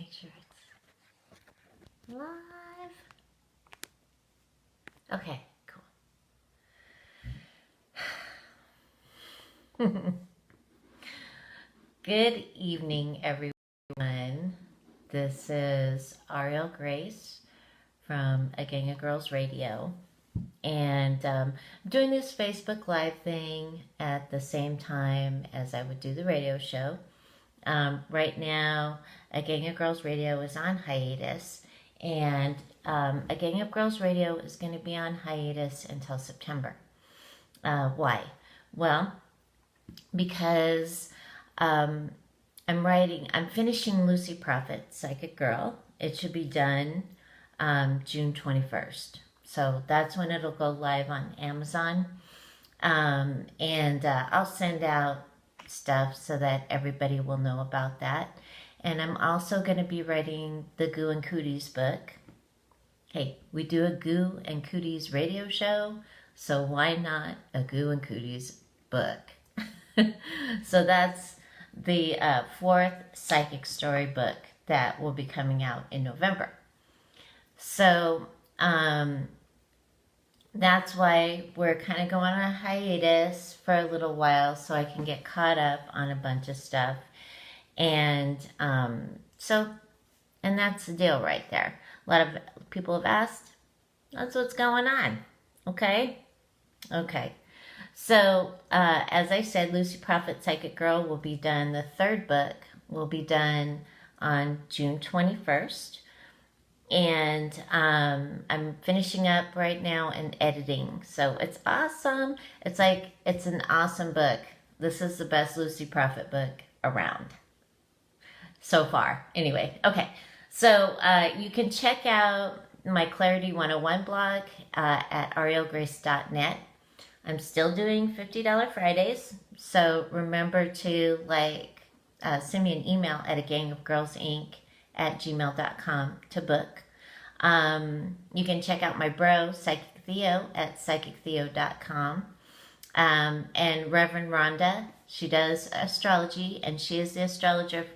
make sure it's live. Okay, cool. Good evening, everyone. This is Ariel Grace from A Gang of Girls Radio. And I'm doing this Facebook Live thing at the same time as I would do the radio show. Right now, A Gang of Girls Radio is on hiatus, and A Gang of Girls Radio is going to be on hiatus until September. Why? Well, because I'm finishing Lucy Prophet, Psychic Girl. It should be done June 21st. So that's when it'll go live on Amazon. And I'll send out stuff so that everybody will know about that. And I'm also going to be writing the Goo and Cooties book. Hey, we do a Goo and Cooties radio show, so why not a Goo and Cooties book? So that's the fourth psychic story book that will be coming out in November. So that's why we're kind of going on a hiatus for a little while so I can get caught up on a bunch of stuff. And and that's the deal right there. A lot of people have asked. That's what's going on. Okay? Okay. So, as I said, Lucy Prophet Psychic Girl will be done. The third book will be done on June 21st. And I'm finishing up right now and editing. So it's awesome. It's an awesome book. This is the best Lucy Prophet book around so far. Anyway, okay. So you can check out my Clarity 101 blog at arielgrace.net. I'm still doing $50 Fridays. So remember to send me an email at agangofgirlsinc@gmail.com to book. You can check out my bro, Psychic Theo, at psychictheo.com. And Reverend Rhonda, she does astrology, and she is the astrologer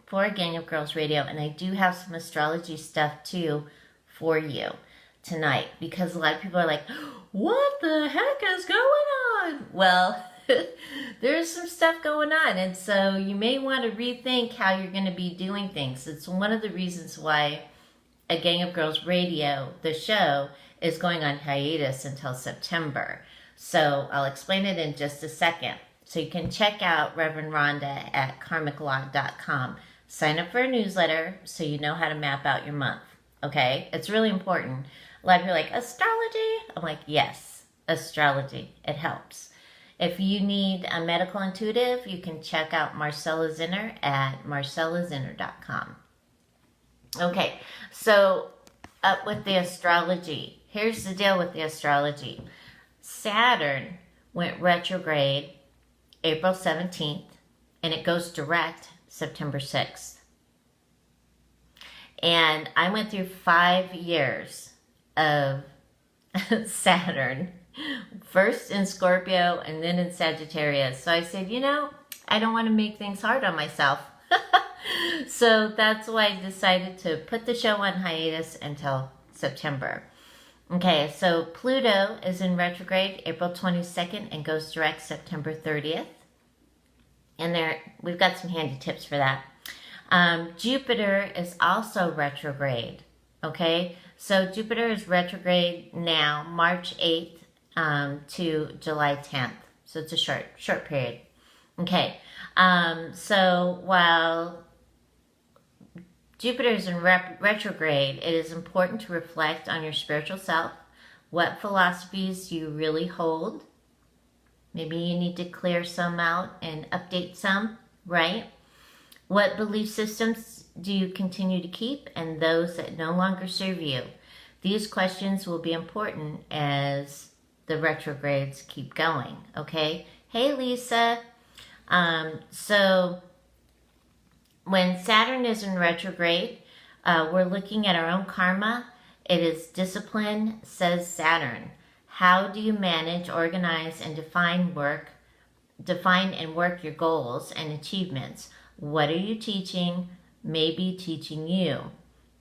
for A Gang of Girls Radio. And I do have some astrology stuff, too, for you tonight. Because a lot of people are like, what the heck is going on? Well, there's some stuff going on, and so you may want to rethink how you're going to be doing things. It's one of the reasons why A Gang of Girls Radio, the show, is going on hiatus until September. So I'll explain it in just a second. So you can check out Reverend Rhonda at karmiclaw.com. Sign up for a newsletter so you know how to map out your month. Okay? It's really important. A lot of people are like, astrology? I'm like, yes, astrology. It helps. If you need a medical intuitive, you can check out Marcella Zinner at marcellazinner.com. Okay, so up with the astrology. Here's the deal with the astrology. Saturn went retrograde April 17th, and it goes direct September 6th. And I went through 5 years of Saturn, first in Scorpio and then in Sagittarius. So I said, I don't want to make things hard on myself. So that's why I decided to put the show on hiatus until September. Okay, so Pluto is in retrograde April 22nd and goes direct September 30th. And we've got some handy tips for that. Jupiter is also retrograde. Okay, so Jupiter is retrograde now, March 8th to July 10th. So it's a short period. Okay, so while Jupiter is in retrograde, it is important to reflect on your spiritual self. What philosophies do you really hold? Maybe you need to clear some out and update some, right? What belief systems do you continue to keep, and those that no longer serve you? These questions will be important as the retrogrades keep going, okay? Hey, Lisa. So when Saturn is in retrograde, we're looking at our own karma. It is discipline, says Saturn. How do you manage, organize, and define and work your goals and achievements? What are you teaching? may be teaching you.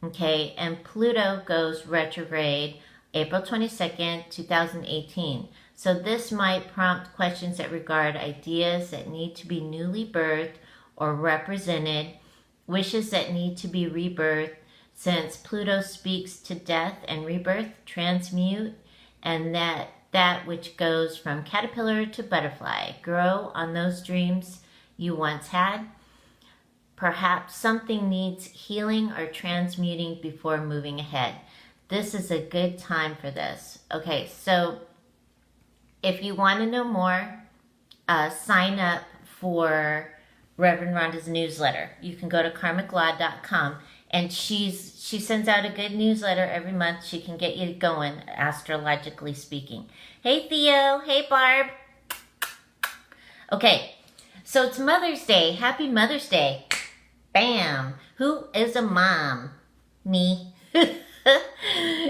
Okay, and Pluto goes retrograde April 22nd, 2018. So this might prompt questions that regard ideas that need to be newly birthed or represented, wishes that need to be rebirthed, since Pluto speaks to death and rebirth, transmute, and that which goes from caterpillar to butterfly, grow on those dreams you once had. Perhaps something needs healing or transmuting before moving ahead. This is a good time for this. Okay, so if you want to know more, sign up for Reverend Rhonda's newsletter. You can go to karmiclaw.com, and she sends out a good newsletter every month. She can get you going, astrologically speaking. Hey Theo, hey Barb. Okay, so it's Mother's Day. Happy Mother's Day. Bam. Who is a mom? Me.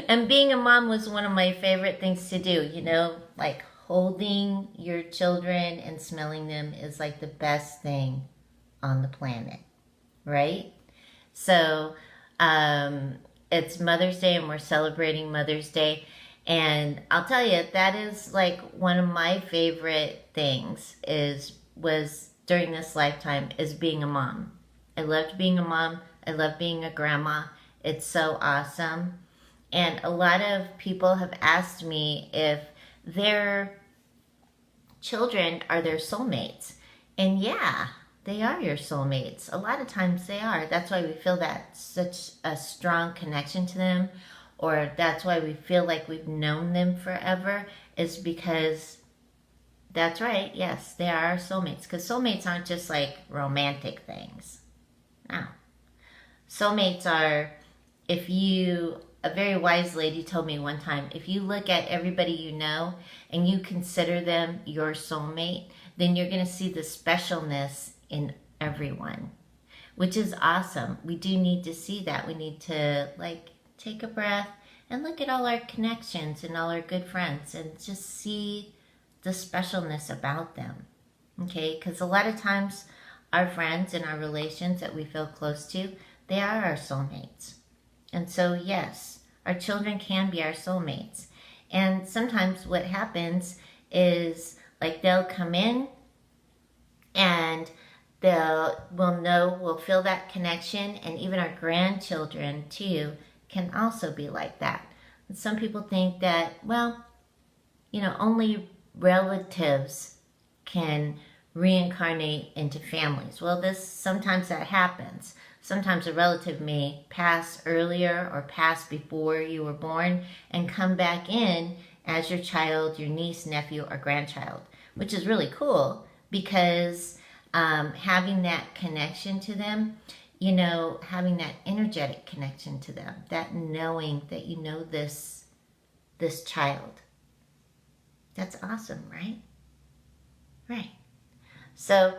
And being a mom was one of my favorite things to do, you know, like holding your children and smelling them is like the best thing on the planet, right? So it's Mother's Day, and we're celebrating Mother's Day, and I'll tell you, that is like one of my favorite things was during this lifetime is being a mom. I loved being a mom. I love being a grandma. It's so awesome. And a lot of people have asked me if their children are their soulmates. And yeah, they are your soulmates. A lot of times they are. That's why we feel that such a strong connection to them, or that's why we feel like we've known them forever, is because that's right. Yes, they are our soulmates. Because soulmates aren't just like romantic things. No. Soulmates are, a very wise lady told me one time, if you look at everybody you know and you consider them your soulmate, then you're going to see the specialness in everyone, which is awesome. We do need to see that. We need to like take a breath and look at all our connections and all our good friends and just see the specialness about them. Okay, because a lot of times our friends and our relations that we feel close to, they are our soulmates. And so yes, our children can be our soulmates. And sometimes what happens is like they'll come in and we'll feel that connection, and even our grandchildren too can also be like that. And some people think that, well, you know, only relatives can reincarnate into families. Well, sometimes that happens. Sometimes a relative may pass earlier or pass before you were born and come back in as your child, your niece, nephew, or grandchild, which is really cool because having that connection to them, you know, having that energetic connection to them, that knowing that you know this child, that's awesome, right? Right. So,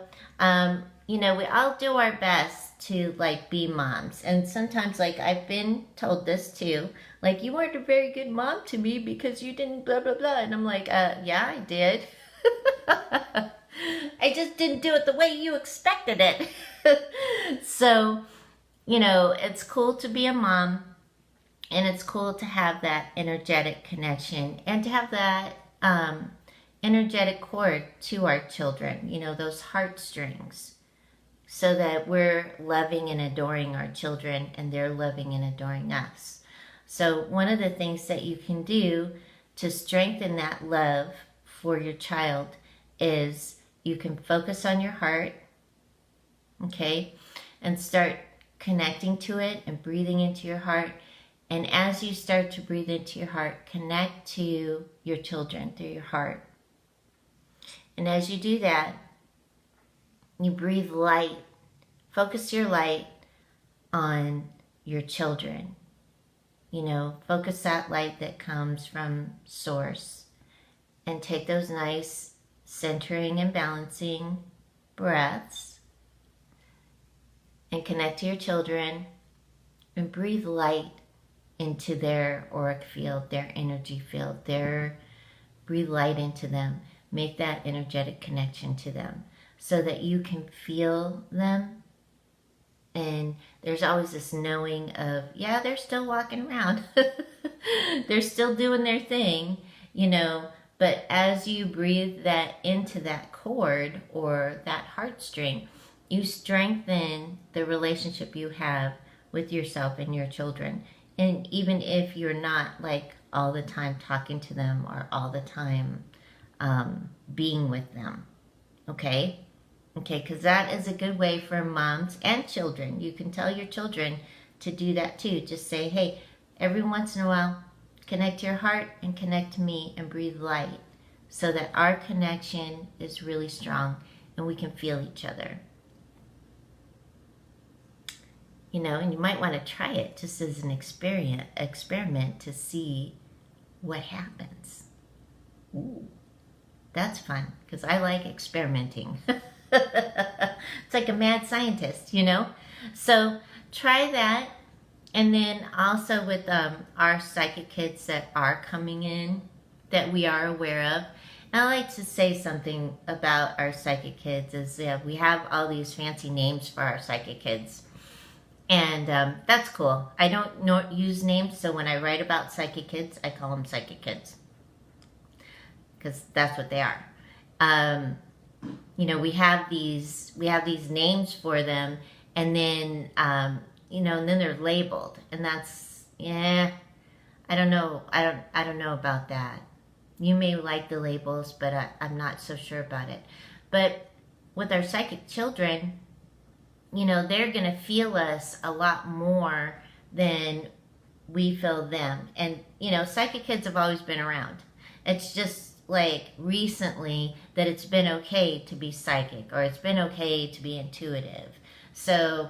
you know, we all do our best to like be moms, and sometimes like I've been told this too, like, you weren't a very good mom to me because you didn't blah blah blah, and I'm like, yeah, I did. I just didn't do it the way you expected it. So, you know, it's cool to be a mom, and it's cool to have that energetic connection and to have that energetic cord to our children, you know, those heartstrings, so that we're loving and adoring our children and they're loving and adoring us. So one of the things that you can do to strengthen that love for your child is you can focus on your heart, okay, and start connecting to it and breathing into your heart. And as you start to breathe into your heart, connect to your children through your heart. And as you do that, you breathe light. Focus your light on your children. You know, focus that light that comes from source. And take those nice centering and balancing breaths. And connect to your children. And breathe light into their auric field, their energy field. Breathe light into them. Make that energetic connection to them so that you can feel them And there's always this knowing of, yeah, they're still walking around. They're still doing their thing, you know. But as you breathe that into that cord or that heartstring, you strengthen the relationship you have with yourself and your children. And even if you're not like all the time talking to them or all the time being with them, okay? Okay, because that is a good way for moms and children. You can tell your children to do that too. Just say, hey, every once in a while, connect to your heart and connect to me and breathe light so that our connection is really strong and we can feel each other. You know, and you might want to try it just as an experiment to see what happens. Ooh, that's fun because I like experimenting. It's like a mad scientist, you know? So try that. And then also with our psychic kids that are coming in that we are aware of. And I like to say something about our psychic kids is we have all these fancy names for our psychic kids. And that's cool. I don't use names, so when I write about psychic kids, I call them psychic kids. Because that's what they are. You know, we have these names for them, and then you know, and then they're labeled, and that's, yeah, I don't know about that. You may like the labels, but I'm not so sure about it. But with our psychic children, you know, they're gonna feel us a lot more than we feel them. And you know, psychic kids have always been around. It's just like recently that it's been okay to be psychic, or it's been okay to be intuitive. So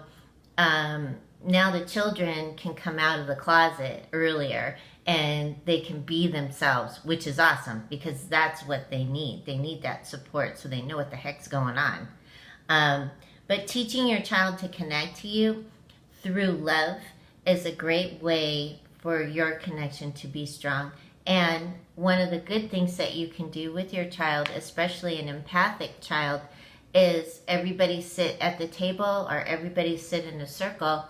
now the children can come out of the closet earlier and they can be themselves, which is awesome because that's what they need. They need that support so they know what the heck's going on. But teaching your child to connect to you through love is a great way for your connection to be strong. And one of the good things that you can do with your child, especially an empathic child, is everybody sit at the table or everybody sit in a circle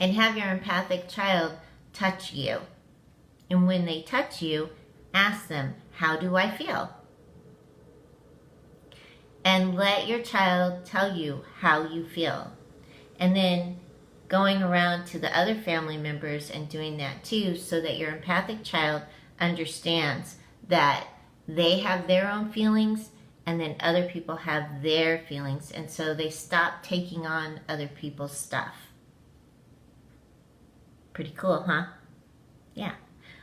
and have your empathic child touch you. And when they touch you, ask them, how do I feel? And let your child tell you how you feel. And then going around to the other family members and doing that too, so that your empathic child understands that they have their own feelings and then other people have their feelings, and so they stop taking on other people's stuff. Pretty cool, huh? Yeah.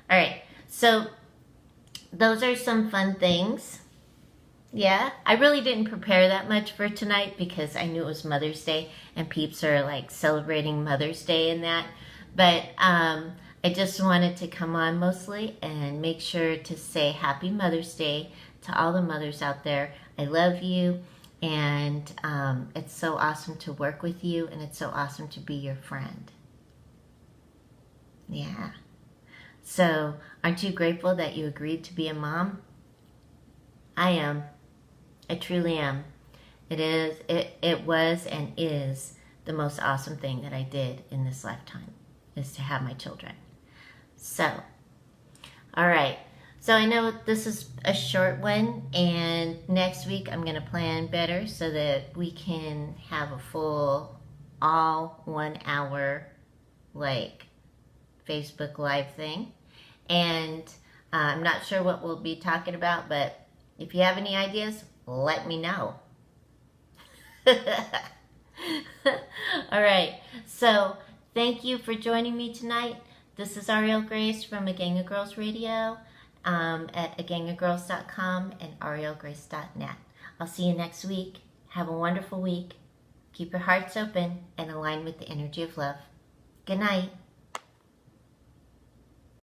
All right, so those are some fun things. Yeah, I really didn't prepare that much for tonight because I knew it was Mother's Day and peeps are like celebrating Mother's Day and that. But I just wanted to come on mostly and make sure to say Happy Mother's Day to all the mothers out there. I love you, and it's so awesome to work with you, and it's so awesome to be your friend. Yeah. So, aren't you grateful that you agreed to be a mom? I am. I truly am. It was and is the most awesome thing that I did in this lifetime, is to have my children. So, all right. So I know this is a short one, and next week I'm going to plan better so that we can have a full, all 1 hour, like, Facebook Live thing. And I'm not sure what we'll be talking about, but if you have any ideas, let me know. All right. So thank you for joining me tonight. This is Ariel Grace from A Gang of Girls Radio at agangofgirls.com and arielgrace.net. I'll see you next week. Have a wonderful week. Keep your hearts open and align with the energy of love. Good night.